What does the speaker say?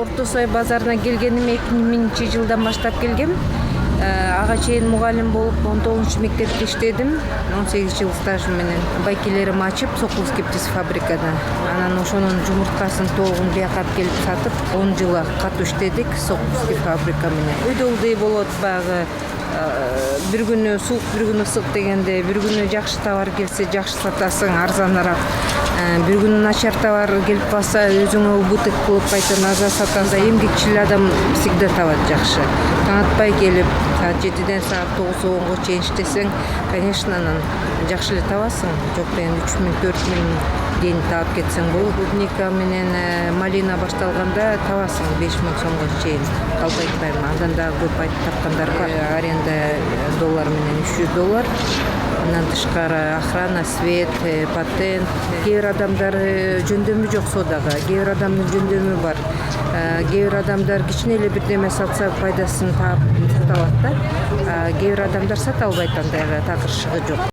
Орто Сай базарына келгеним 2000-жылдан баштап келгем. Ага чейин мугалим болуп 19-мектепте иштедим. 18 жыл стажым менен байкелерим ачып, Сокулский птицефабрикада. Анан ошонун жумурткасын тогун бияка келип сатып, 10 жыл катуу иштедик Сокулский фабрика менен. Үйдө ылдый болот баягы бир күнү суук, бир күнү ысык дегенде, бир күнү жакшы товар келсе жакшы сатасың, арзаныраак. Бир күнү начар товар келип калса, өзүңө убыток кылып кайта наза сатасың. Эмгекчил адам всегда табат жакшы. Таң атпай келип, саат 7-ден саат 9-10го чейин иштесең, конечно, анан жакшы эле табасың. Жок дегенде 3000-4000 ден таап кетсең болот. Клубника менен малина башталганда табасың 5000 сомго чейин. Калбайтпайм. Андан дагы көп тапкандар бар. Аренда доллар менен $300. Андан тышкары охрана, свет, патент. Кээ бир адамдар жөндөмү жок содага, кээ бир адамдын жөндөмү бар. Кээ бир адамдар кичине эле бирдеме сатса пайдасын таап сата алат да. Кээ бир адамдар сата албайт, андайга такырчыгы жок.